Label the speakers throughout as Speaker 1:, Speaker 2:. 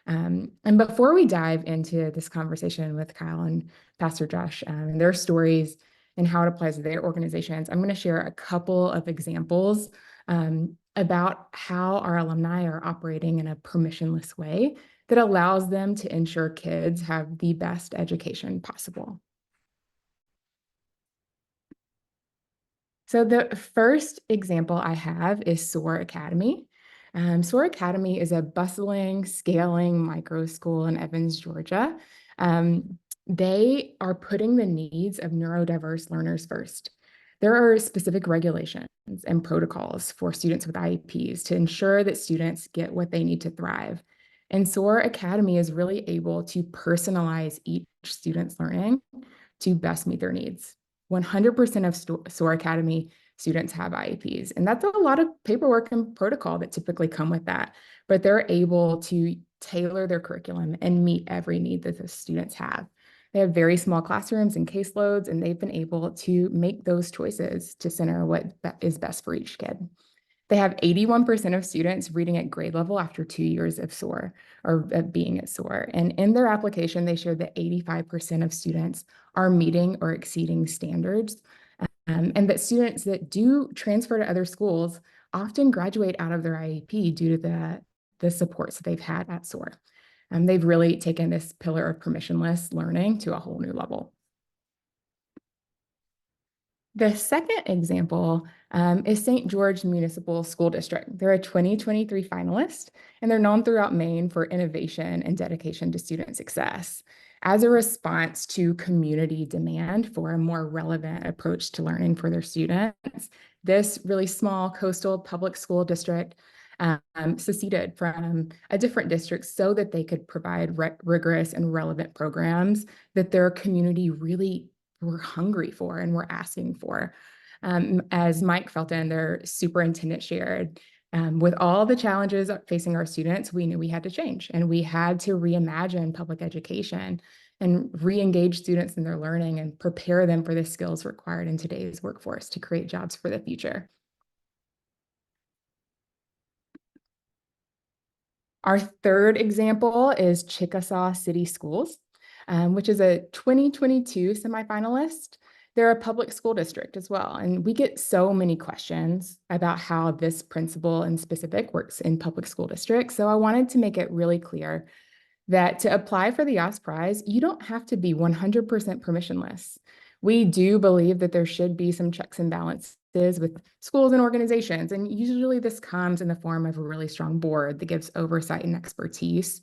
Speaker 1: And before we dive into this conversation with Kyle and Pastor Josh and their stories and how it applies to their organizations, I'm going to share a couple of examples about how our alumni are operating in a permissionless way that allows them to ensure kids have the best education possible. So the first example I have is SAR Academy. SAR Academy is a bustling, scaling micro school in Evans, Georgia. They are putting the needs of neurodiverse learners first. There are specific regulations and protocols for students with IEPs to ensure that students get what they need to thrive. And SAR Academy is really able to personalize each student's learning to best meet their needs. 100% of SAR Academy students have IEPs, and that's a lot of paperwork and protocol that typically come with that, but they're able to tailor their curriculum and meet every need that the students have. They have very small classrooms and caseloads, and they've been able to make those choices to center what is best for each kid. They have 81% of students reading at grade level after 2 years of SAR or being at SAR. And in their application, they showed that 85% of students are meeting or exceeding standards. And that students that do transfer to other schools often graduate out of their IEP due to the supports that they've had at SAR. They've really taken this pillar of permissionless learning to a whole new level. The second example is St. George Municipal School District. They're a 2023 finalist, and they're known throughout Maine for innovation and dedication to student success. As a response to community demand for a more relevant approach to learning for their students, this really small coastal public school district seceded from a different district so that they could provide rigorous and relevant programs that their community really were hungry for and were asking for. As Mike Felton, their superintendent, shared, with all the challenges facing our students, we knew we had to change, and we had to reimagine public education and re-engage students in their learning and prepare them for the skills required in today's workforce to create jobs for the future. Our third example is Chickasaw City Schools, which is a 2022 semifinalist. They're a public school district as well. And we get so many questions about how this principle in specific works in public school districts. So I wanted to make it really clear that to apply for the Yass Prize, you don't have to be 100% permissionless. We do believe that there should be some checks and balances with schools and organizations, and usually this comes in the form of a really strong board that gives oversight and expertise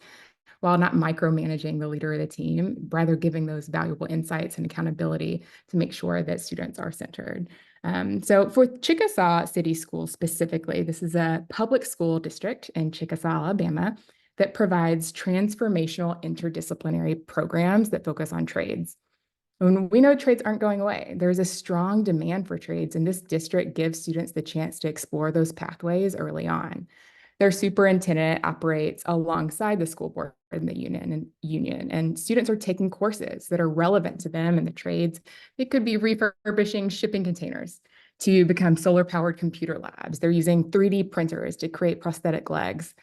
Speaker 1: while not micromanaging the leader of the team, rather giving those valuable insights and accountability to make sure that students are centered. So for Chickasaw City Schools specifically, this is a public school district in Chickasaw, Alabama, that provides transformational interdisciplinary programs that focus on trades. And we know trades aren't going away. There's a strong demand for trades, and this district gives students the chance to explore those pathways early on. Their superintendent operates alongside the school board and the union, and students are taking courses that are relevant to them in the trades. It could be refurbishing shipping containers to become solar-powered computer labs. They're using 3D printers to create prosthetic legs.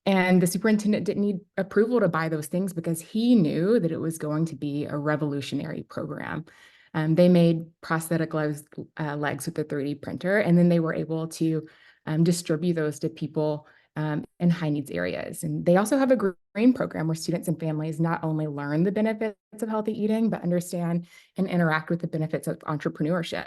Speaker 1: And the superintendent didn't need approval to buy those things because he knew that it was going to be a revolutionary program. They made prosthetic legs with the 3D printer, and then they were able to distribute those to people in high needs areas. And they also have a green program where students and families not only learn the benefits of healthy eating, but understand and interact with the benefits of entrepreneurship.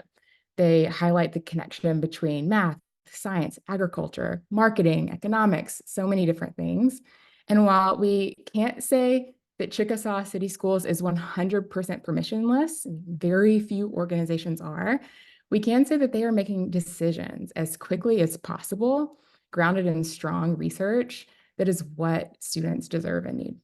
Speaker 1: They highlight the connection between math, science, agriculture, marketing, economics, so many different things. And while we can't say that Chickasaw City Schools is 100% permissionless, very few organizations are, we can say that they are making decisions as quickly as possible, grounded in strong research. That is what students deserve and need.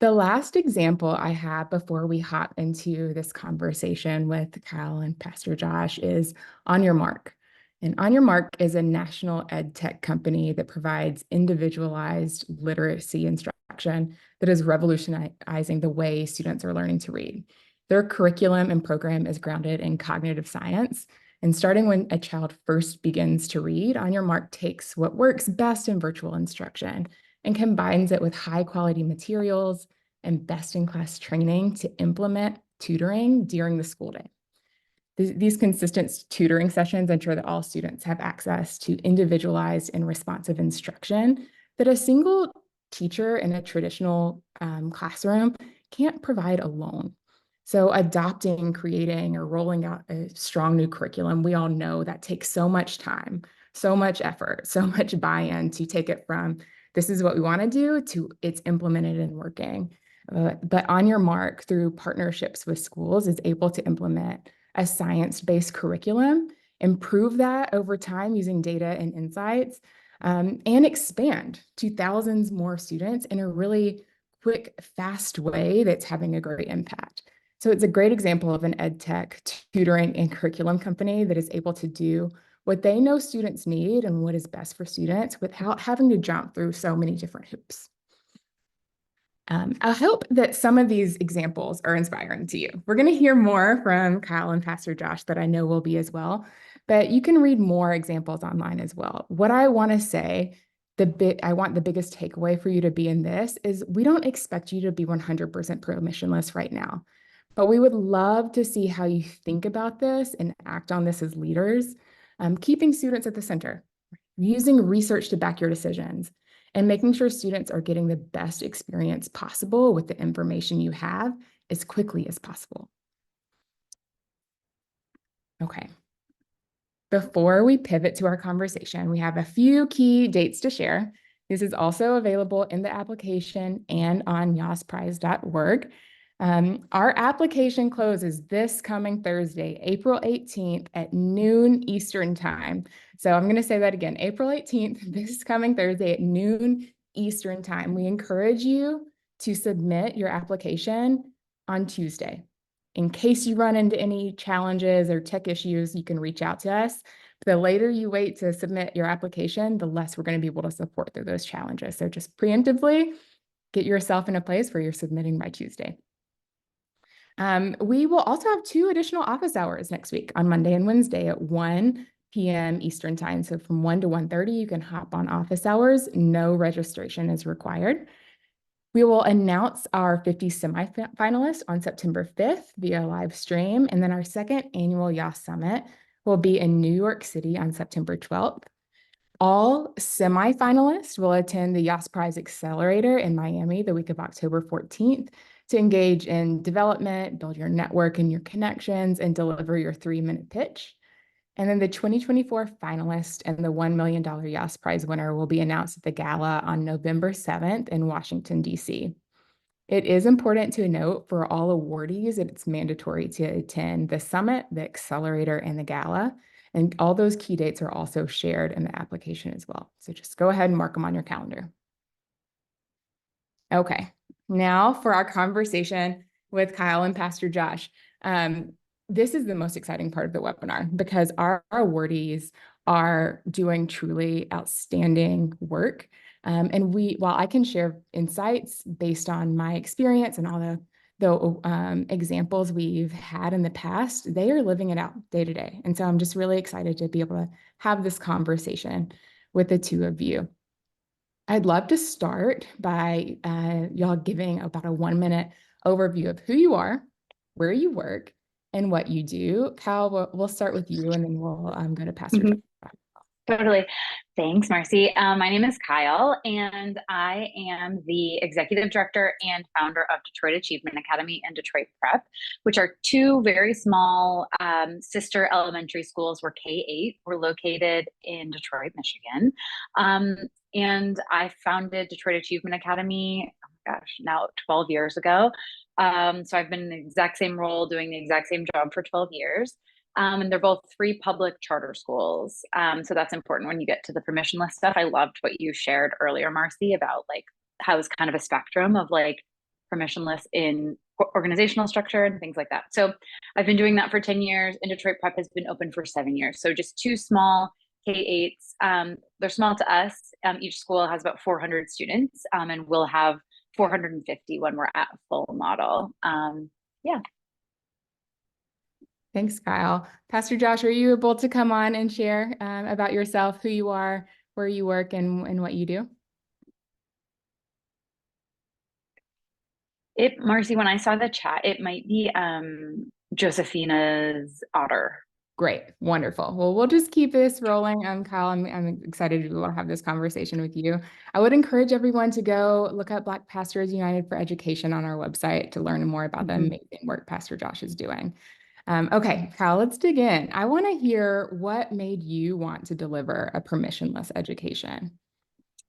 Speaker 1: The last example I have before we hop into this conversation with Kyle and Pastor Josh is On Your Mark. And On Your Mark is a national ed tech company that provides individualized literacy instruction that is revolutionizing the way students are learning to read. Their curriculum and program is grounded in cognitive science And starting when a child first begins to read, On Your Mark takes what works best in virtual instruction and combines it with high quality materials and best-in-class training to implement tutoring during the school day. These consistent tutoring sessions ensure that all students have access to individualized and responsive instruction that a single teacher in a traditional classroom can't provide alone. So adopting, creating, or rolling out a strong new curriculum, we all know that takes so much time, so much effort, so much buy-in to take it from this is what we want to do to it's implemented and working. But On Your Mark, through partnerships with schools, is able to implement a science-based curriculum, improve that over time using data and insights, and expand to thousands more students in a really quick, fast way that's having a great impact. So it's a great example of an ed tech tutoring and curriculum company that is able to do what they know students need and what is best for students without having to jump through so many different hoops. I hope that some of these examples are inspiring to you. We're going to hear more from Kyle and Pastor Josh that I know will be as well, but you can read more examples online as well. What I want to say, I want the biggest takeaway for you to be in this is we don't expect you to be 100% permissionless right now, but we would love to see how you think about this and act on this as leaders, keeping students at the center, using research to back your decisions, and making sure students are getting the best experience possible with the information you have as quickly as possible. Okay. Before we pivot to our conversation, we have a few key dates to share. This is also available in the application and on yassprize.org. Our application closes this coming Thursday, April 18th at noon Eastern time. So I'm going to say that again, April 18th, this coming Thursday at noon Eastern time. We encourage you to submit your application on Tuesday. In case you run into any challenges or tech issues, you can reach out to us. The later you wait to submit your application, the less we're going to be able to support through those challenges. So just preemptively get yourself in a place where you're submitting by Tuesday. We will also have 2 additional office hours next week on Monday and Wednesday at 1 p.m. Eastern time. So from 1 to 1:30, you can hop on office hours. No registration is required. We will announce our 50 semifinalists on September 5th via live stream. And then our second annual Yass Summit will be in New York City on September 12th. All semifinalists will attend the Yass Prize Accelerator in Miami the week of October 14th to engage in development, build your network and your connections, and deliver your 3-minute pitch. And then the 2024 finalist and the $1 million Yass Prize winner will be announced at the gala on November 7th in Washington, D.C. It is important to note for all awardees that it's mandatory to attend the summit, the accelerator, and the gala. And all those key dates are also shared in the application as well. So just go ahead and mark them on your calendar. Okay, now for our conversation with Kyle and Pastor Josh. This is the most exciting part of the webinar because our awardees are doing truly outstanding work. And while I can share insights based on my experience and all the examples we've had in the past, they are living it out day to day. And so I'm just really excited to be able to have this conversation with the two of you. I'd love to start by y'all giving about a 1-minute overview of who you are, where you work, and what you do. Kyle, we'll start with you, and then we'll go to Pastor Josh.
Speaker 2: Totally. Thanks, Marcy. My name is Kyle, and I am the executive director and founder of Detroit Achievement Academy and Detroit Prep, which are 2 very small sister elementary schools. We're K-8. We're located in Detroit, Michigan. And I founded Detroit Achievement Academy, oh my gosh, now 12 years ago. So I've been in the exact same role, doing the exact same job for 12 years. And they're both free public charter schools. So that's important when you get to the permissionless stuff. I loved what you shared earlier, Marcy, about like how it's kind of a spectrum of like permissionless in organizational structure and things like that. So I've been doing that for 10 years, and Detroit Prep has been open for 7 years. So just 2 small K-8s. They're small to us. Each school has about 400 students, and we'll have 450 when we're at full model. Yeah.
Speaker 1: Thanks, Kyle. Pastor Josh, are you able to come on and share about yourself, who you are, where you work, and what you do?
Speaker 2: Marcy, when I saw the chat, it might be Josephina's otter.
Speaker 1: Great, wonderful. Well, we'll just keep this rolling. Kyle, I'm excited to be able to have this conversation with you. I would encourage everyone to go look up Black Pastors United for Education on our website to learn more about the amazing work Pastor Josh is doing. Okay, Kyle, let's dig in. I want to hear what made you want to deliver a permissionless education.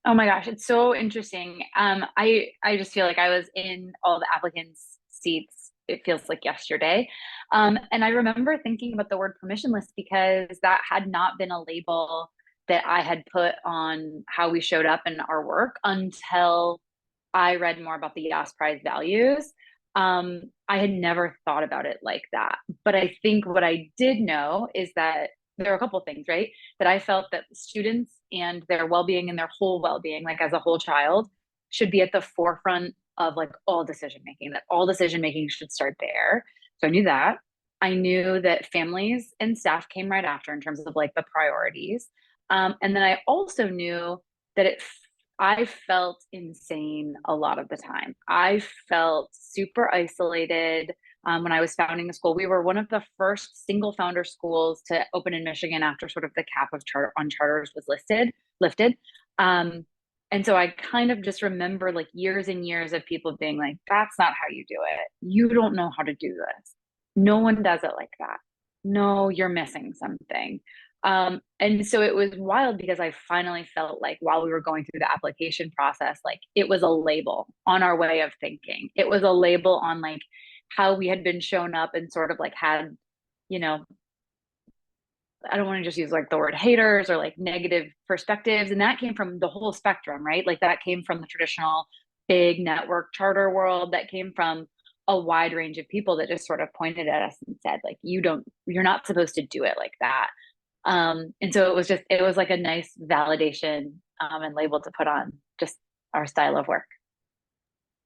Speaker 2: Oh my gosh, it's so interesting. I just feel like I was in all the applicants' seats. It feels like yesterday. And I remember thinking about the word permissionless because that had not been a label that I had put on how we showed up in our work until I read more about the Yass Prize values. I had never thought about it like that. But I think what I did know is that there are a couple of things, right? That I felt that students and their well-being and their whole well-being, like as a whole child, should be at the forefront of like all decision making, that all decision making should start there. So I knew that. I knew that families and staff came right after in terms of like the priorities. And then I also knew that I felt insane a lot of the time. I felt super isolated when I was founding the school. We were one of the first single founder schools to open in Michigan after sort of the cap of charters was lifted. Um, and so I kind of just remember like years and years of people being like, that's not how you do it. You don't know how to do this. No one does it like that. No, you're missing something. And so it was wild because I finally felt like while we were going through the application process, like it was a label on our way of thinking. It was a label on like how we had been shown up and sort of like had, you know, I don't want to just use like the word haters or like negative perspectives. And that came from the whole spectrum, right? Like that came from the traditional big network charter world, that came from a wide range of people that just sort of pointed at us and said, like, you're not supposed to do it like that. And so it was like a nice validation and label to put on just our style of work.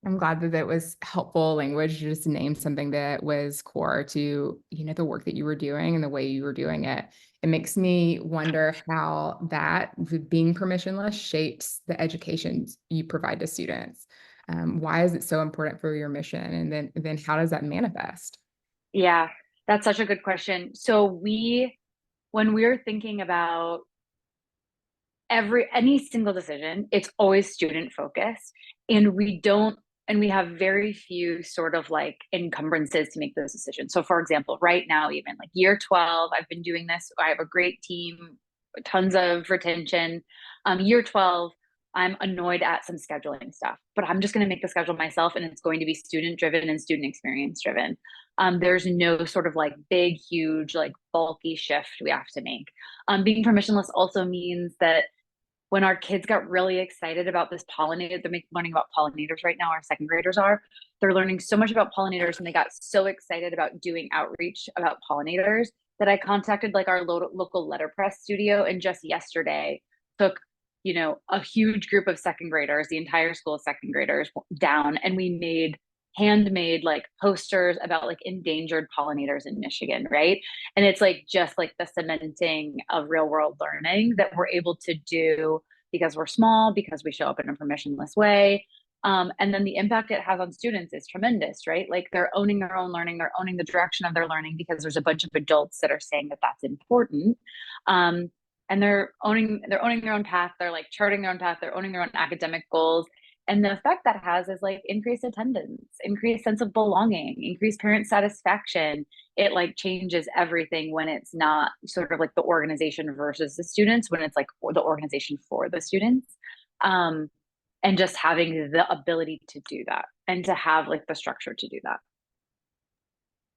Speaker 1: I'm glad that it was helpful language to just name something that was core to, the work that you were doing and the way you were doing it. It makes me wonder how that being permissionless shapes the education you provide to students. Why is it so important for your mission? And then how does that manifest?
Speaker 2: Yeah, that's such a good question. So when we're thinking about any single decision, it's always student focused, and we have very few sort of like encumbrances to make those decisions. So for example, right now, even like year 12, I've been doing this. I have a great team, tons of retention. Year 12, I'm annoyed at some scheduling stuff, but I'm just going to make the schedule myself, and it's going to be student driven and student experience driven. There's no sort of like big, huge, like bulky shift we have to make. Being permissionless also means that when our kids got really excited about this pollinator, they're learning about pollinators right now, our second graders are. They're learning so much about pollinators, and they got so excited about doing outreach about pollinators that I contacted like our local letterpress studio, and just yesterday took, a huge group of second graders, the entire school of second graders down, and we made handmade like posters about like endangered pollinators in Michigan, right? And it's like just like the cementing of real world learning that we're able to do because we're small, because we show up in a permissionless way. And then the impact it has on students is tremendous, right? Like they're owning their own learning, they're owning the direction of their learning because there's a bunch of adults that are saying that that's important. And they're owning their own path. They're like charting their own path. They're owning their own academic goals. And the effect that has is like increased attendance, increased sense of belonging, increased parent satisfaction. It like changes everything when it's not sort of like the organization versus the students, when it's like the organization for the students. And just having the ability to do that and to have like the structure to do that.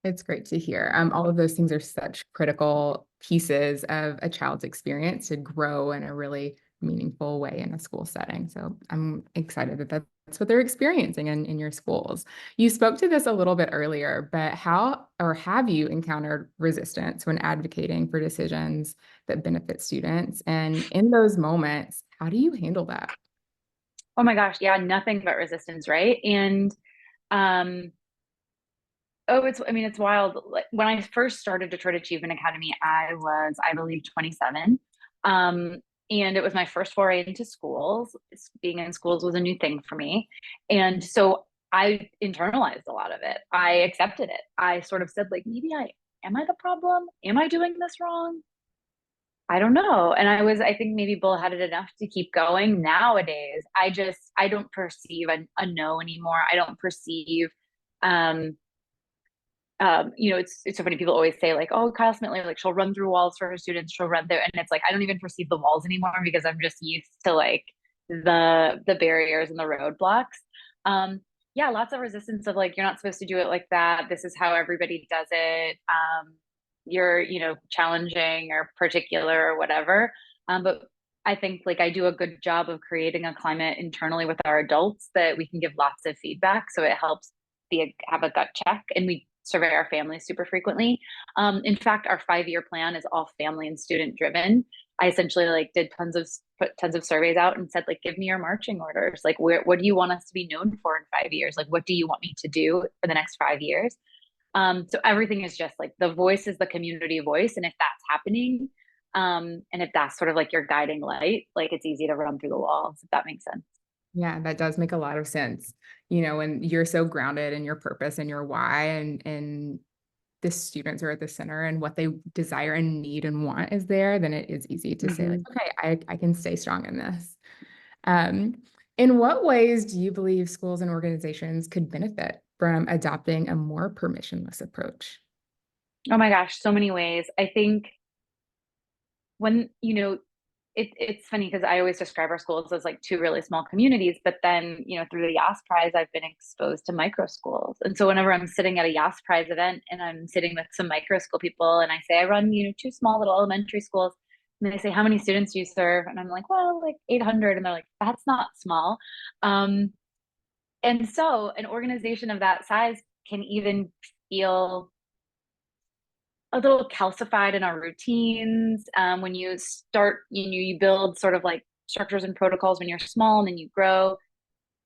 Speaker 1: It's great to hear. All of those things are such critical pieces of a child's experience to grow in a really meaningful way in a school setting. So I'm excited that that's what they're experiencing in your schools. You spoke to this a little bit earlier, but how or have you encountered resistance when advocating for decisions that benefit students? And in those moments, how do you handle that?
Speaker 2: Oh my gosh, yeah, nothing but resistance, right? And um Oh, I mean, it's wild. Like when I first started Detroit Achievement Academy, I was, I believe, 27. Um, and it was my first foray into schools. Being in schools was a new thing for me. And so I internalized a lot of it. I accepted it. I sort of said, like, maybe am I the problem? Am I doing this wrong? I don't know. And I think maybe bullheaded enough to keep going. Nowadays, I don't perceive a no anymore. I don't perceive, um, it's so funny. People always say like, "Oh, Kyle Smitler, like she'll run through walls for her students. She'll run there," and it's like I don't even perceive the walls anymore because I'm just used to like the barriers and the roadblocks. Yeah, lots of resistance of like you're not supposed to do it like that. This is how everybody does it. You're challenging or particular or whatever. But I think like I do a good job of creating a climate internally with our adults that we can give lots of feedback, so it helps have a gut check, and we survey our families super frequently. In fact, our 5-year plan is all family and student driven. I essentially like did put tons of surveys out and said like, give me your marching orders. Like, what do you want us to be known for in 5 years? Like, what do you want me to do for the next 5 years? So everything is just like the voice is the community voice, and if that's happening, and if that's sort of like your guiding light, like it's easy to run through the walls, if that makes sense.
Speaker 1: Yeah, that does make a lot of sense. When you're so grounded in your purpose and your why and the students are at the center and what they desire and need and want is there, then it is easy to say like,
Speaker 2: Mm-hmm.
Speaker 1: okay, I can stay strong in this. Um, in what ways do you believe schools and organizations could benefit from adopting a more permissionless approach?
Speaker 2: Oh my gosh, so many ways. I think when it's funny because I always describe our schools as like two really small communities, but then through the Yass Prize I've been exposed to micro schools. And so whenever I'm sitting at a Yass Prize event and I'm sitting with some micro school people and I say I run two small little elementary schools, and they say how many students do you serve, and I'm like, well, like 800, and they're like, that's not small. And so an organization of that size can even feel a little calcified in our routines. When you start, you build sort of like structures and protocols when you're small and then you grow.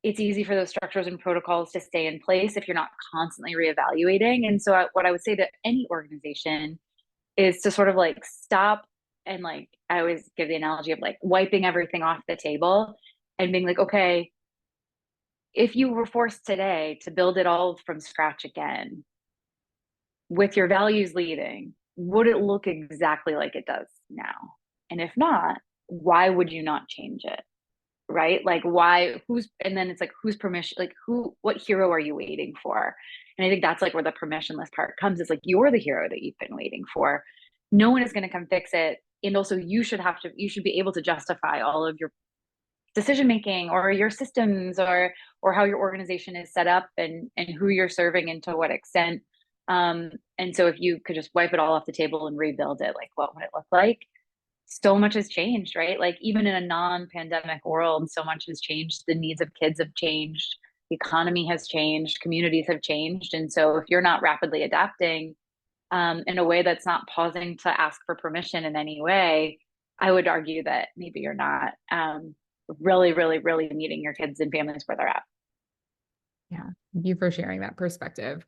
Speaker 2: It's easy for those structures and protocols to stay in place if you're not constantly reevaluating. And so, what I would say to any organization is to sort of like stop and like, I always give the analogy of like wiping everything off the table and being like, okay, if you were forced today to build it all from scratch again, with your values leading, would it look exactly like it does now? And if not, why would you not change it? Right? Like, why, and then it's like, whose permission, like, what hero are you waiting for? And I think that's like where the permissionless part comes. Is like, you're the hero that you've been waiting for. No one is going to come fix it. And also, you should be able to justify all of your decision making or your systems or how your organization is set up and who you're serving and to what extent. And so if you could just wipe it all off the table and rebuild it, like what would it look like? So much has changed, right? Like even in a non-pandemic world, so much has changed. The needs of kids have changed, the economy has changed, communities have changed. And so if you're not rapidly adapting in a way that's not pausing to ask for permission in any way, I would argue that maybe you're not really, really, really meeting your kids and families where they're at.
Speaker 1: Yeah, thank you for sharing that perspective.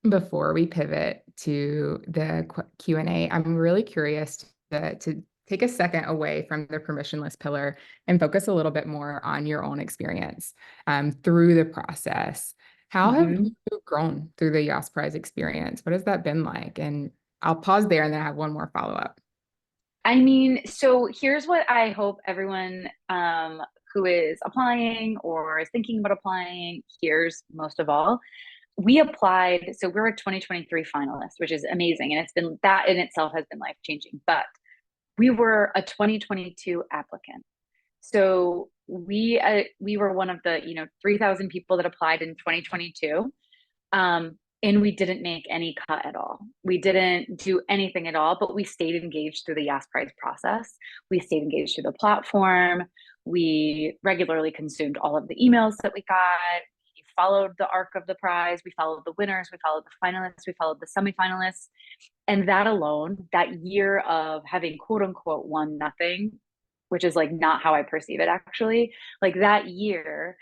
Speaker 1: Before we pivot to the Q&A, I'm really curious to take a second away from the permissionless pillar and focus a little bit more on your own experience through the process. How have
Speaker 2: Mm-hmm.
Speaker 1: you grown through the Yass Prize experience? What has that been like? And I'll pause there and then I have one more follow-up.
Speaker 2: I mean, so here's what I hope everyone who is applying or is thinking about applying hears most of all. We applied, so we're a 2023 finalist, which is amazing. And it's been that in itself has been life changing, but we were a 2022 applicant. So we were one of the 3,000 people that applied in 2022. And we didn't make any cut at all. We didn't do anything at all, but we stayed engaged through the Yass Prize process. We stayed engaged through the platform. We regularly consumed all of the emails that we got. We followed the arc of the prize. We followed the winners. We followed the finalists. We followed the semifinalists. And that alone, that year of having quote unquote won nothing, which is like not how I perceive it actually, like that year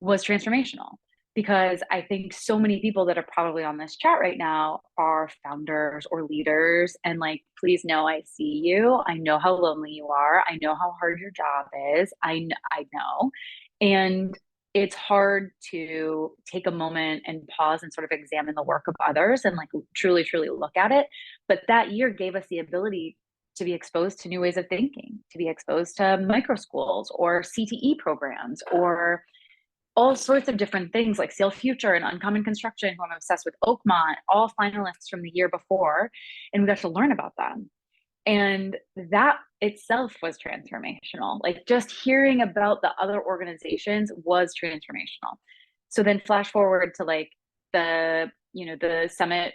Speaker 2: was transformational because I think so many people that are probably on this chat right now are founders or leaders. And like, please know I see you. I know how lonely you are. I know how hard your job is. I know. And it's hard to take a moment and pause and sort of examine the work of others and like truly, truly look at it. But that year gave us the ability to be exposed to new ways of thinking, to be exposed to micro schools or CTE programs or all sorts of different things like Sail Future and Uncommon Construction, who I'm obsessed with, Oakmont, all finalists from the year before. And we got to learn about them. And that itself was transformational. Like just hearing about the other organizations was transformational. So then flash forward to like the summit.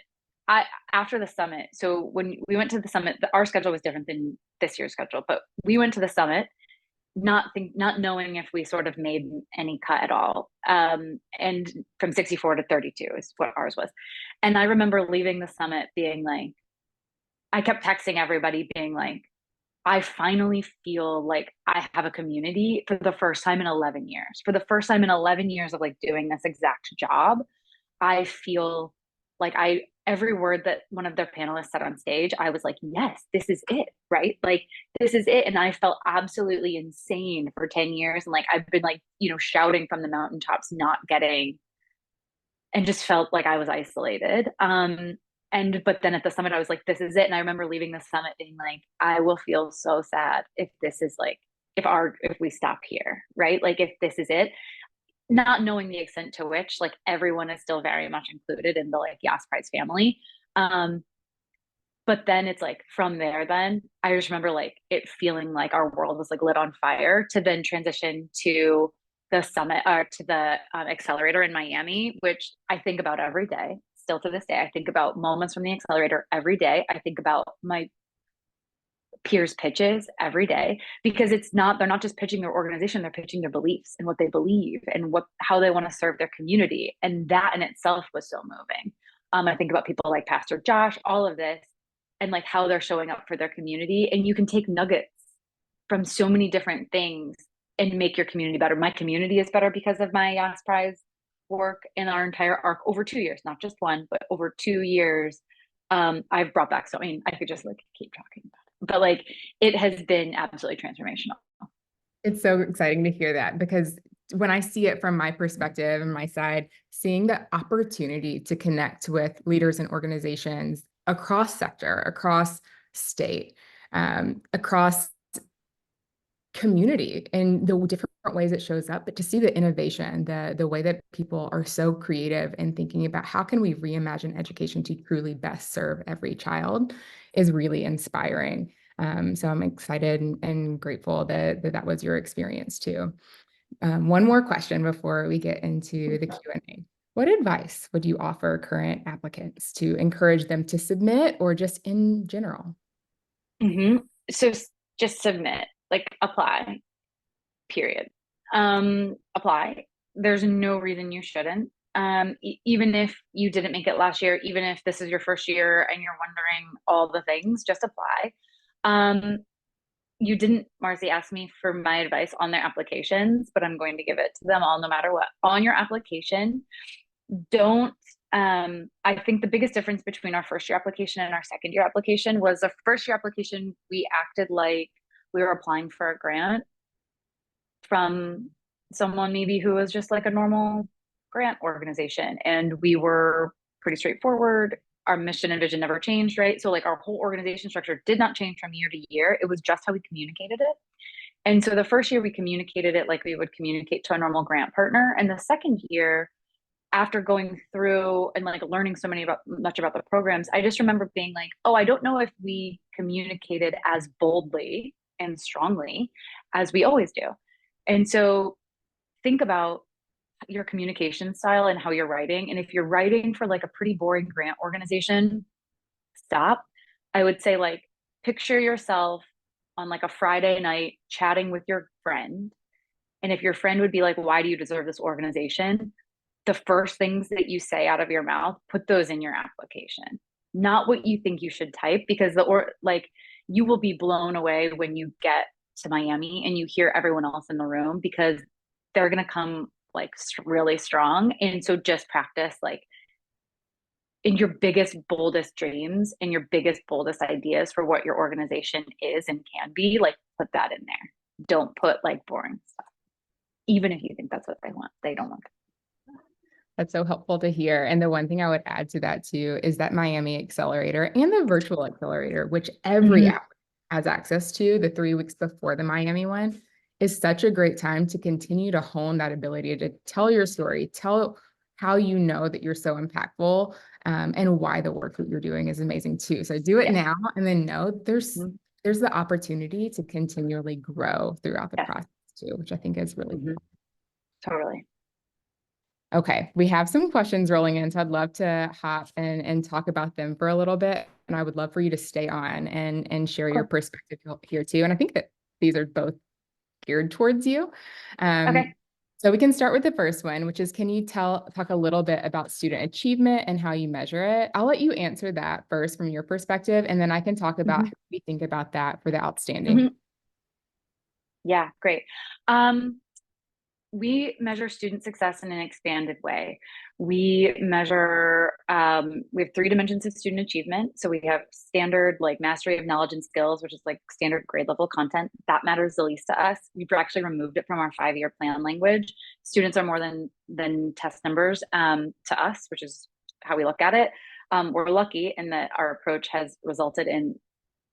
Speaker 2: After the summit, so when we went to the summit, our schedule was different than this year's schedule, but we went to the summit not knowing if we sort of made any cut at all. And from 64 to 32 is what ours was. And I remember leaving the summit being like, I kept texting everybody being like, I finally feel like I have a community for the first time in 11 years. For the first time in 11 years of like doing this exact job, I feel like every word that one of their panelists said on stage, I was like, yes, this is it, right? Like, this is it. And I felt absolutely insane for 10 years. And like, I've been like, shouting from the mountaintops, not getting, and just felt like I was isolated. But then at the summit, I was like, this is it. And I remember leaving the summit being like, I will feel so sad if this is like, if we stop here, right? Like, if this is it, not knowing the extent to which like everyone is still very much included in the like Yass Prize family. But then it's like from there, then I just remember like it feeling like our world was like lit on fire to then transition to the summit or to the accelerator in Miami, which I think about every day. Still to this day, I think about moments from the accelerator every day. I think about my peers pitches every day because they're not just pitching their organization, they're pitching their beliefs and what they believe and how they want to serve their community. And that in itself was so moving. I think about people like Pastor Josh, all of this, and like how they're showing up for their community. And you can take nuggets from so many different things and make your community better. My community is better because of my Yass Prize work in our entire arc over 2 years, not just one, but over 2 years. I've brought back I could just like keep talking about it, but like it has been absolutely transformational.
Speaker 1: It's so exciting to hear that because when I see it from my perspective and my side, seeing the opportunity to connect with leaders and organizations across sector, across state, across community and the different ways it shows up, but to see the innovation, the way that people are so creative in thinking about how can we reimagine education to truly best serve every child is really inspiring. So I'm excited and grateful that was your experience too. One more question before we get into the Q&A. What advice would you offer current applicants to encourage them to submit or just in general?
Speaker 2: So just submit, like apply, period. Apply. There's no reason you shouldn't. Even if you didn't make it last year, even if this is your first year and you're wondering all the things, just apply. You didn't, Marcy, ask me for my advice on their applications, but I'm going to give it to them all no matter what. On your application, I think the biggest difference between our first year application and our second year application was the first year application, we acted like we were applying for a grant from someone maybe who was just like a normal grant organization. And we were pretty straightforward. Our mission and vision never changed, right? So like our whole organization structure did not change from year to year. It was just how we communicated it. And so the first year we communicated it like we would communicate to a normal grant partner. And the second year, after going through and like learning much about the programs, I just remember being like, oh, I don't know if we communicated as boldly and strongly as we always do. And so think about your communication style and how you're writing. And if you're writing for like a pretty boring grant organization, stop. I would say like picture yourself on like a Friday night chatting with your friend. And if your friend would be like, why do you deserve this organization? The first things that you say out of your mouth, put those in your application, not what you think you should type, because you will be blown away when you get to Miami and you hear everyone else in the room, because they're going to come like really strong. And so just practice like in your biggest, boldest dreams and your biggest, boldest ideas for what your organization is and can be, like put that in there. Don't put like boring stuff. Even if you think that's what they want, they don't want it.
Speaker 1: That's so helpful to hear. And the one thing I would add to that too is that Miami Accelerator and the virtual accelerator, which every app has access to the 3 weeks before the Miami one, is such a great time to continue to hone that ability to tell your story, tell how you know that you're so impactful, and why the work that you're doing is amazing too. So do it now, and then know there's the opportunity to continually grow throughout the process too, which I think is really cool.
Speaker 2: Totally.
Speaker 1: Okay, we have some questions rolling in, so I'd love to hop and talk about them for a little bit. And I would love for you to stay on and share your perspective here too. And I think that these are both geared towards you.
Speaker 2: Okay.
Speaker 1: So we can start with the first one, which is, can you talk a little bit about student achievement and how you measure it? I'll let you answer that first from your perspective, and then I can talk about how we think about that for the outstanding.
Speaker 2: Yeah, great. We measure student success in an expanded way. We measure, we have 3 dimensions of student achievement. So we have standard like mastery of knowledge and skills, which is like standard grade level content. That matters the least to us. We've actually removed it from our 5-year plan language. Students are more than test numbers to us, which is how we look at it. We're lucky in that our approach has resulted in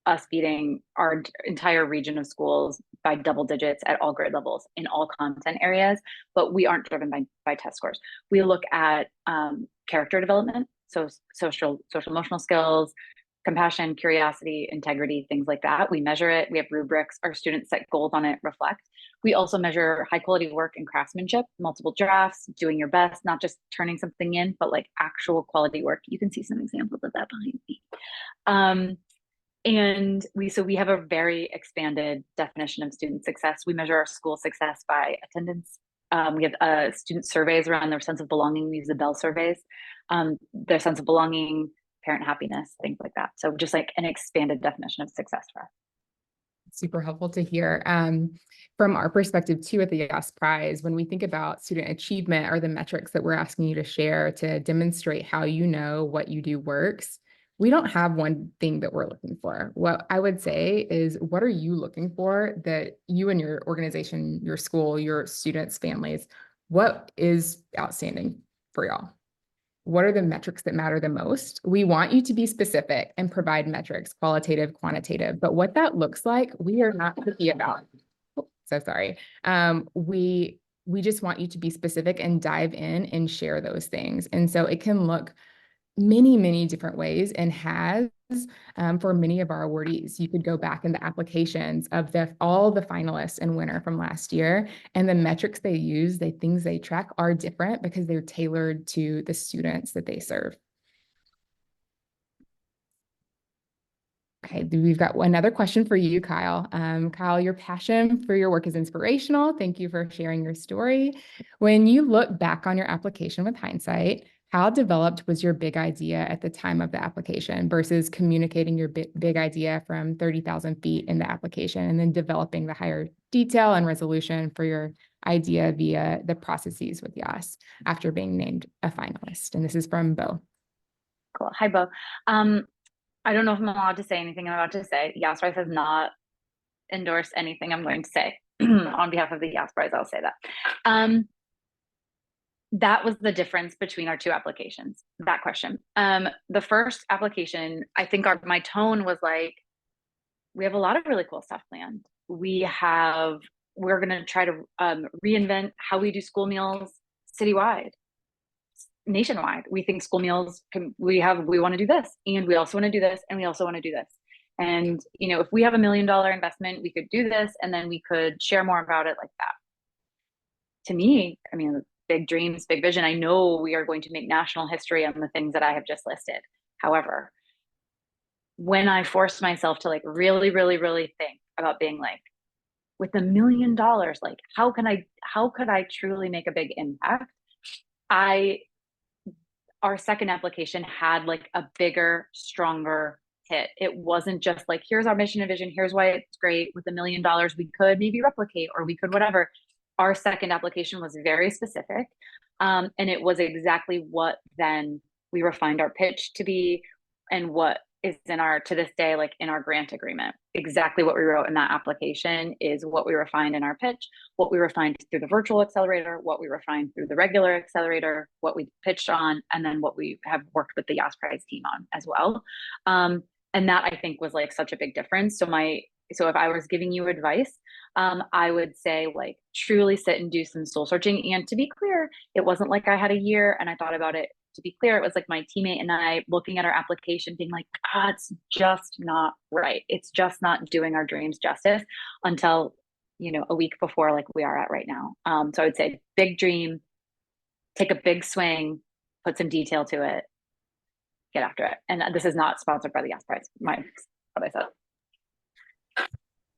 Speaker 2: us beating our entire region of schools by double digits at all grade levels in all content areas, but we aren't driven by test scores. We look at character development, so social emotional skills, compassion, curiosity, integrity, things like that. We measure it. We have rubrics. Our students set goals on it, reflect. We also measure high quality work and craftsmanship, multiple drafts, doing your best, not just turning something in, but like actual quality work. You can see some examples of that behind me. And we have a very expanded definition of student success. We measure our school success by attendance. We have student surveys around their sense of belonging. We use the Bell surveys, their sense of belonging, parent happiness, things like that. So just like an expanded definition of success for us.
Speaker 1: Super helpful to hear. From our perspective too at the Yass Prize, when we think about student achievement or the metrics that we're asking you to share to demonstrate how you know what you do works, we don't have one thing that we're looking for. What I would say is, what are you looking for that you and your organization, your school, your students, families, what is outstanding for y'all? What are the metrics that matter the most? We want you to be specific and provide metrics, qualitative, quantitative, but what that looks like, we are not picky about. So sorry. We just want you to be specific and dive in and share those things. And so it can look many different ways, and has for many of our awardees. You could go back in the applications of all the finalists and winner from last year, and the metrics they use, the things they track are different because they're tailored to the students that they serve. Okay, we've got another question for you, Kyle. Kyle, your passion for your work is inspirational. Thank you for sharing your story. When you look back on your application with hindsight, how developed was your big idea at the time of the application versus communicating your big idea from 30,000 feet in the application and then developing the higher detail and resolution for your idea via the processes with Yass after being named a finalist? And this is from Bo.
Speaker 2: Cool. Hi, Bo. I don't know if I'm allowed to say anything I'm about to say. Yass Prize has not endorsed anything I'm going to say. On behalf of the Yass Prize, I'll say that. That was the difference between our 2 applications, that question. The first application, I think my tone was like, we have a lot of really cool stuff planned. We're going to try to reinvent how we do school meals citywide, nationwide. We think school meals we want to do this, and we also want to do this, and we also want to do this. And, if we have $1 million investment, we could do this, and then we could share more about it like that. To me, I mean, big dreams, big vision. I know we are going to make national history on the things that I have just listed. However, when I forced myself to like really think about being like, with $1 million, like how could I truly make a big impact? Our second application had like a bigger, stronger hit. It wasn't just like, here's our mission and vision, here's why it's great. With $1 million, we could maybe replicate, or we could whatever. our second application was very specific. And it was exactly what then we refined our pitch to be, and what is in our, to this day, like in our grant agreement. Exactly what we wrote in that application is what we refined in our pitch, what we refined through the virtual accelerator, what we refined through the regular accelerator, what we pitched on, and then what we have worked with the Yass Prize team on as well. And that, I think, was like such a big difference. So if I was giving you advice, I would say, like, truly sit and do some soul searching. And to be clear, it wasn't like I had a year and I thought about it. To be clear, it was like my teammate and I looking at our application being like, it's just not right. It's just not doing our dreams justice until, a week before, like we are at right now. So I would say big dream, take a big swing, put some detail to it, get after it. And this is not sponsored by the Yass Prize. What I said.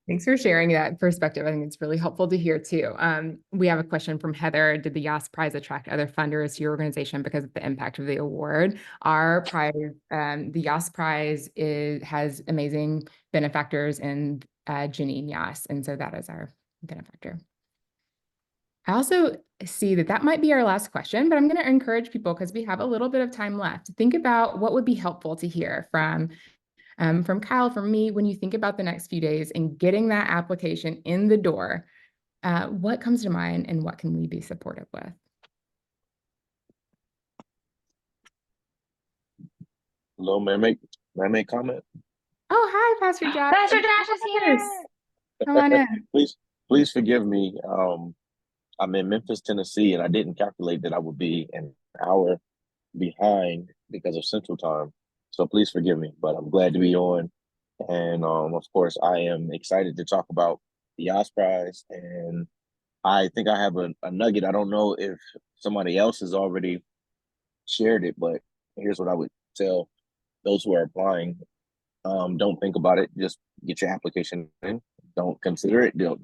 Speaker 1: Thanks for sharing that perspective. I think it's really helpful to hear too. We have a question from Heather. Did the Yass Prize attract other funders to your organization because of the impact of the award? Our prize, the Yass Prize has amazing benefactors in Janine Yass, and so that is our benefactor. I also see that might be our last question, but I'm going to encourage people, because we have a little bit of time left, to think about what would be helpful to hear from Kyle, from me. When you think about the next few days and getting that application in the door, what comes to mind and what can we be supportive with?
Speaker 3: Hello, may I make comment?
Speaker 1: Oh, hi, Pastor Josh.
Speaker 2: Pastor Josh is here.
Speaker 1: Come on in.
Speaker 3: Please forgive me. I'm in Memphis, Tennessee, and I didn't calculate that I would be an hour behind because of Central Time. So please forgive me, but I'm glad to be on. And of course, I am excited to talk about the Yass Prize. And I think I have a nugget. I don't know if somebody else has already shared it, but here's what I would tell those who are applying. Don't think about it. Just get your application in. Don't consider it. Don't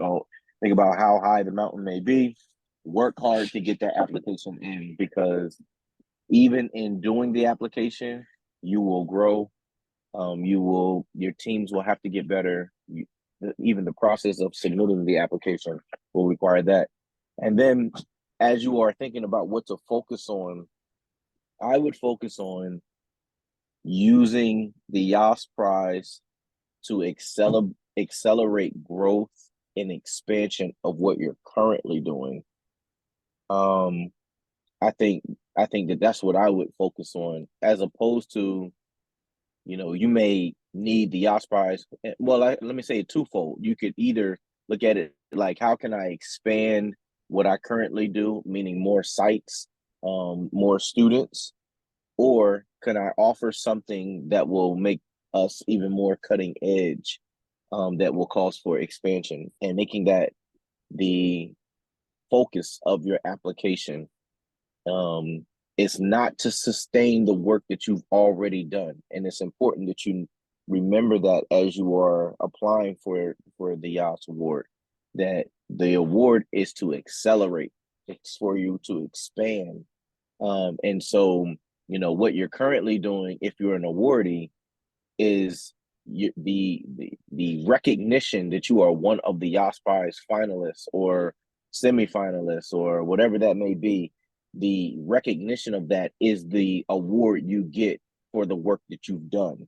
Speaker 3: think about how high the mountain may be. Work hard to get that application in, because even in doing the application, you will grow. Your teams will have to get better. Even the process of submitting the application will require that. And then, as you are thinking about what to focus on, I would focus on using the Yass Prize to accelerate growth and expansion of what you're currently doing. I think that's what I would focus on, as opposed to, you may need the Yass Prize. Well, let me say it twofold. You could either look at it like, how can I expand what I currently do, meaning more sites, more students, or can I offer something that will make us even more cutting edge, that will cause for expansion, and making that the focus of your application. It's not to sustain the work that you've already done. And it's important that you remember that as you are applying for the Yass Award, that the award is to accelerate. It's for you to expand. And so, what you're currently doing, if you're an awardee, is the recognition that you are one of the Yass Prize finalists or semifinalists or whatever that may be. The recognition of that is the award you get for the work that you've done.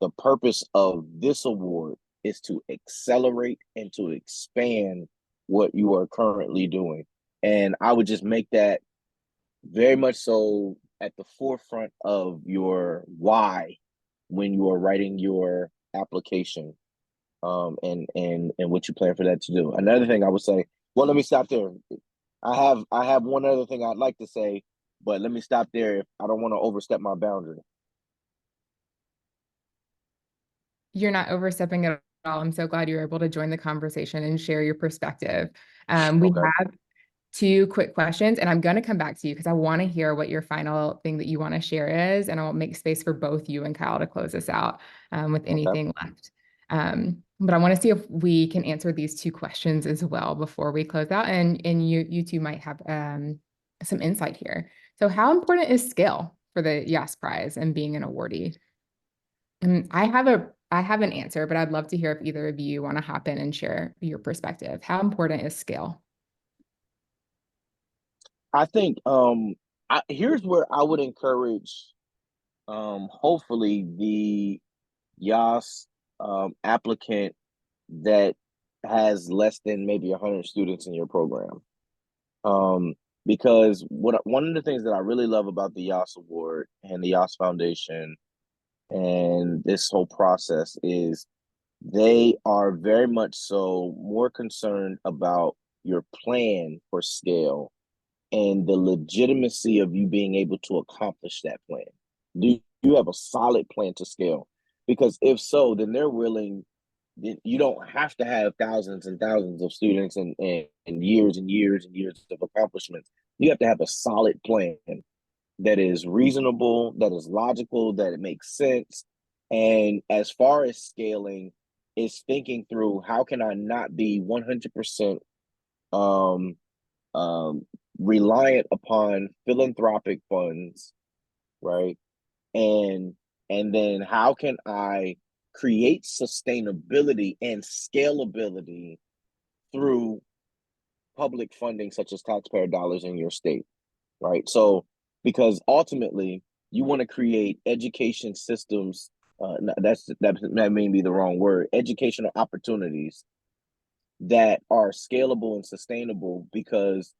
Speaker 3: The purpose of this award is to accelerate and to expand what you are currently doing. And I would just make that very much so at the forefront of your why when you are writing your application, and what you plan for that to do. Another thing I would say, well, let me stop there. I have one other thing I'd like to say, but let me stop there. I don't want to overstep my boundary.
Speaker 1: You're not overstepping at all. I'm so glad you were able to join the conversation and share your perspective. We have 2 quick questions, and I'm going to come back to you because I want to hear what your final thing that you want to share is, and I'll make space for both you and Kyle to close this out with anything left. But I want to see if we can answer these 2 questions as well before we close out, and you two might have some insight here. So how important is skill for the Yass Prize and being an awardee? And I have an answer, but I'd love to hear if either of you want to hop in and share your perspective. How important is skill?
Speaker 3: I think here's where I would encourage hopefully the Yass applicant that has less than maybe 100 students in your program. Because one of the things that I really love about the Yass Award and the Yass Foundation and this whole process is they are very much so more concerned about your plan for scale and the legitimacy of you being able to accomplish that plan. Do you have a solid plan to scale? Because if so, then they're willing. You don't have to have thousands and thousands of students and years and years and years of accomplishments. You have to have a solid plan that is reasonable, that is logical, that it makes sense. And as far as scaling, is thinking through how can I not be 100% um, um, reliant upon philanthropic funds, right? And then how can I create sustainability and scalability through public funding, such as taxpayer dollars in your state, right? So, because ultimately you want to create education systems. That may be the wrong word. Educational opportunities that are scalable and sustainable because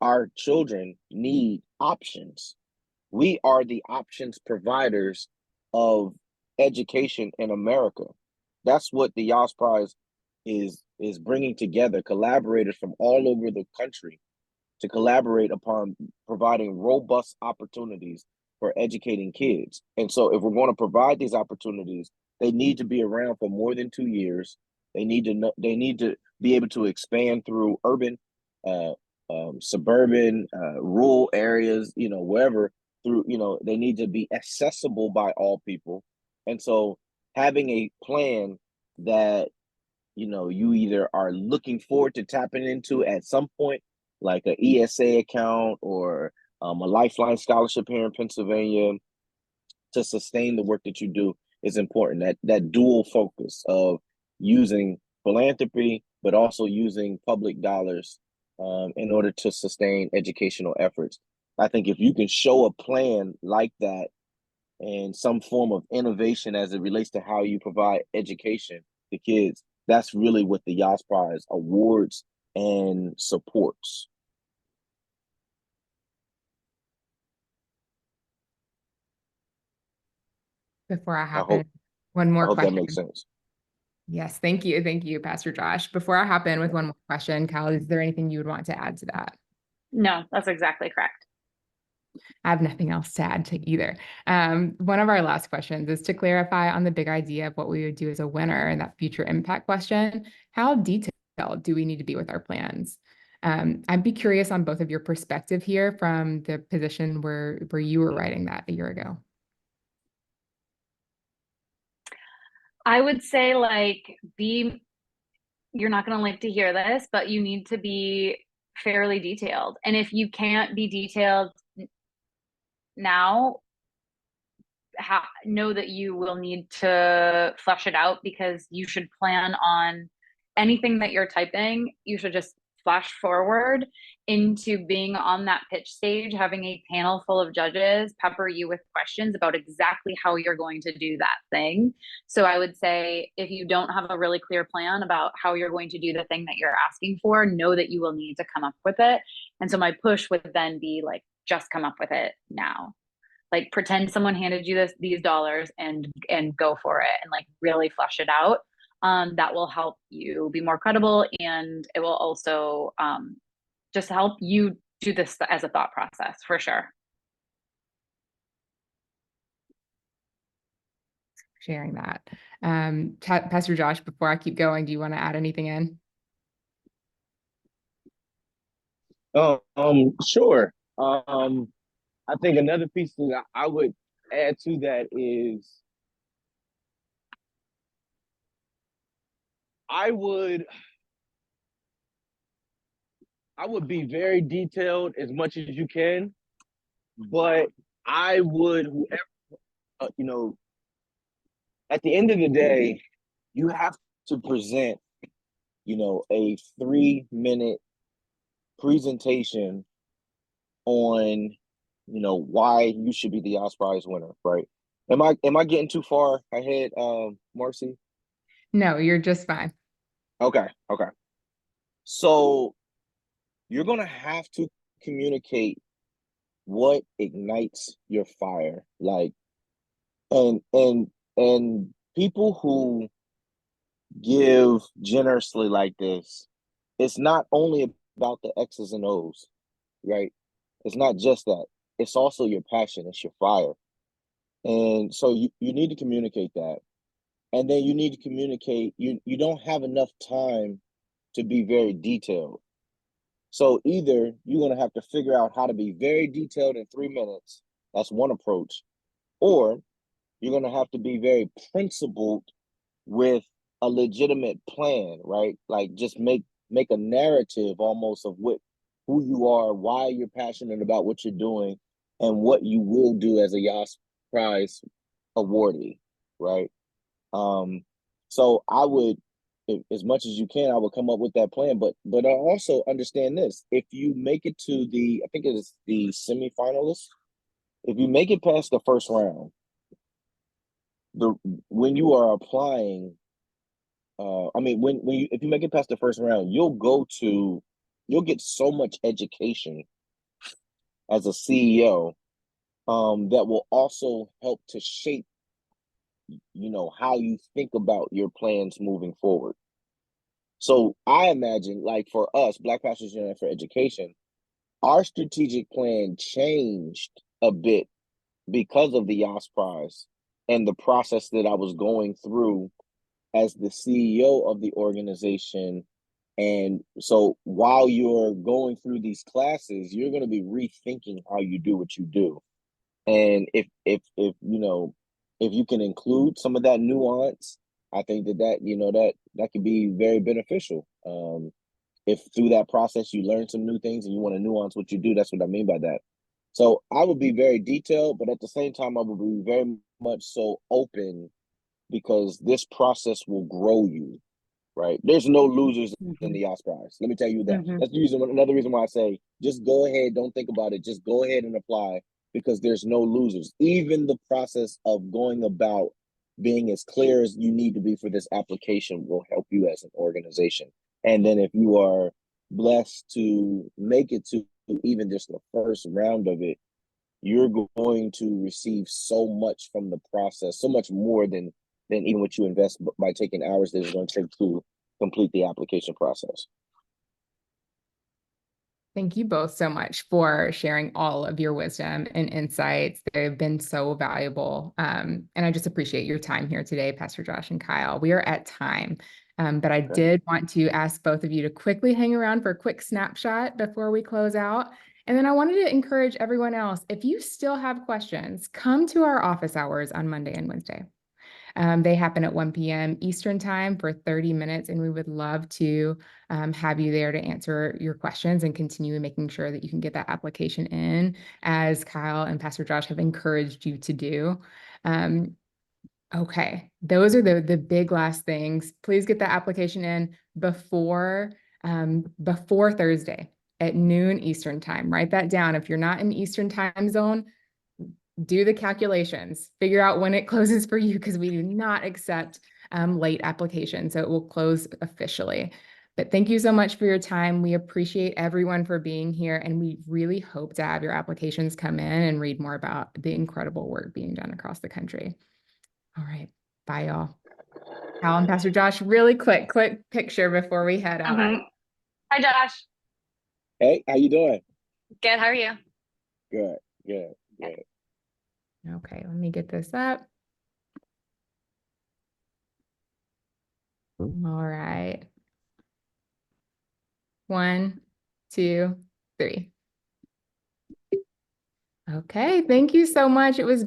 Speaker 3: our children need options. We are the options providers of education in America. That's what the Yass Prize is bringing together collaborators from all over the country to collaborate upon providing robust opportunities for educating kids. And so if we're going to provide these opportunities, they need to be around for more than 2 years. They need to know, they need to be able to expand through urban, suburban, rural areas, wherever through, they need to be accessible by all people. And so having a plan that, you either are looking forward to tapping into at some point, like an ESA account or a Lifeline scholarship here in Pennsylvania to sustain the work that you do is important. That dual focus of using philanthropy, but also using public dollars in order to sustain educational efforts. I think if you can show a plan like that and some form of innovation as it relates to how you provide education to kids, that's really what the Yass Prize awards and supports.
Speaker 1: Before I
Speaker 3: I
Speaker 1: hop in,
Speaker 3: hope
Speaker 1: one
Speaker 3: I
Speaker 1: more
Speaker 3: hope that
Speaker 1: question.
Speaker 3: makes sense.
Speaker 1: Yes, thank you. Thank you, Pastor Josh. Before I hop in with one more question, Cal, is there anything you would want to add to that?
Speaker 2: No, that's exactly correct.
Speaker 1: I have nothing else to add to either. One of our last questions is to clarify on the big idea of what we would do as a winner and that future impact question. How detailed do we need to be with our plans? I'd be curious on both of your perspective here from the position where you were writing that a year ago.
Speaker 2: I would say you're not going to like to hear this, but you need to be fairly detailed. And if you can't be detailed now, know that you will need to flesh it out, because you should plan on anything that you're typing. You should just flash forward into being on that pitch stage, having a panel full of judges pepper you with questions about exactly how you're going to do that thing. So I would say if you don't have a really clear plan about how you're going to do the thing that you're asking for, know that you will need to come up with it. And so my push would then be like, just come up with it now. Like pretend someone handed you these dollars and go for it and like really flesh it out. That will help you be more credible, and it will also just help you do this as a thought process for sure.
Speaker 1: Sharing that. Pastor Josh, before I keep going, do you want to add anything in?
Speaker 3: Sure. I think another piece that I would add to that is I would be very detailed as much as you can, but I would, whoever, at the end of the day, you have to present, a 3-minute presentation on, why you should be the Yass Prize winner, right? Am I getting too far ahead, Marcy?
Speaker 1: No, you're just fine.
Speaker 3: Okay, okay. So you're gonna have to communicate what ignites your fire, like, and people who give generously like this, it's not only about the X's and O's, right? It's not just that. It's also your passion, it's your fire. And so you need to communicate that. And then you need to communicate, you don't have enough time to be very detailed. So either you're going to have to figure out how to be very detailed in 3 minutes. That's one approach. Or you're going to have to be very principled with a legitimate plan, right? Like just make a narrative almost of who you are, why you're passionate about what you're doing, and what you will do as a Yass Prize awardee, right? So I would, as much as you can, I would come up with that plan. But I also understand this: if you make it to I think it's the semifinalists, if you make it past the first round, the when you are applying, I mean, if you make it past the first round, you'll get so much education as a CEO, that will also help to shape, how you think about your plans moving forward. So I imagine, like for us, Black Pastors United for Education, our strategic plan changed a bit because of the Yass Prize and the process that I was going through as the CEO of the organization. And so while you're going through these classes, you're going to be rethinking how you do what you do. And if you can include some of that nuance, I think that could be very beneficial. If through that process you learn some new things and you want to nuance what you do, that's what I mean by that. So I would be very detailed, but at the same time, I would be very much so open, because this process will grow you, right? There's no losers in the Yass Prize. Let me tell you that. That's another reason why I say just go ahead, don't think about it, just go ahead and apply, because there's no losers. Even the process of going about being as clear as you need to be for this application will help you as an organization. And then if you are blessed to make it to even just the first round of it, you're going to receive so much from the process, so much more than even what you invest by taking hours that it's going to take to complete the application process.
Speaker 1: Thank you both so much for sharing all of your wisdom and insights. They've been so valuable. And I just appreciate your time here today, Pastor Josh and Kyle. We are at time, but I did want to ask both of you to quickly hang around for a quick snapshot before we close out. And then I wanted to encourage everyone else, if you still have questions, come to our office hours on Monday and Wednesday. They happen at 1 p.m. Eastern time for 30 minutes, and we would love to have you there to answer your questions and continue making sure that you can get that application in, as Kyle and Pastor Josh have encouraged you to do. Okay, those are the big last things. Please get that application in before Thursday at noon Eastern time. Write that down. If you're not in Eastern time zone, do the calculations, figure out when it closes for you, because we do not accept late applications. So it will close officially. But thank you so much for your time. We appreciate everyone for being here, and we really hope to have your applications come in and read more about the incredible work being done across the country. All right. Bye, y'all. Kyle and Pastor Josh, really quick picture before we head out.
Speaker 2: Hi, Josh.
Speaker 3: Hey, how you doing?
Speaker 2: Good. How are you?
Speaker 3: Good.
Speaker 1: Okay, let me get this up. All right. 1, 2, 3. Okay, thank you so much. It was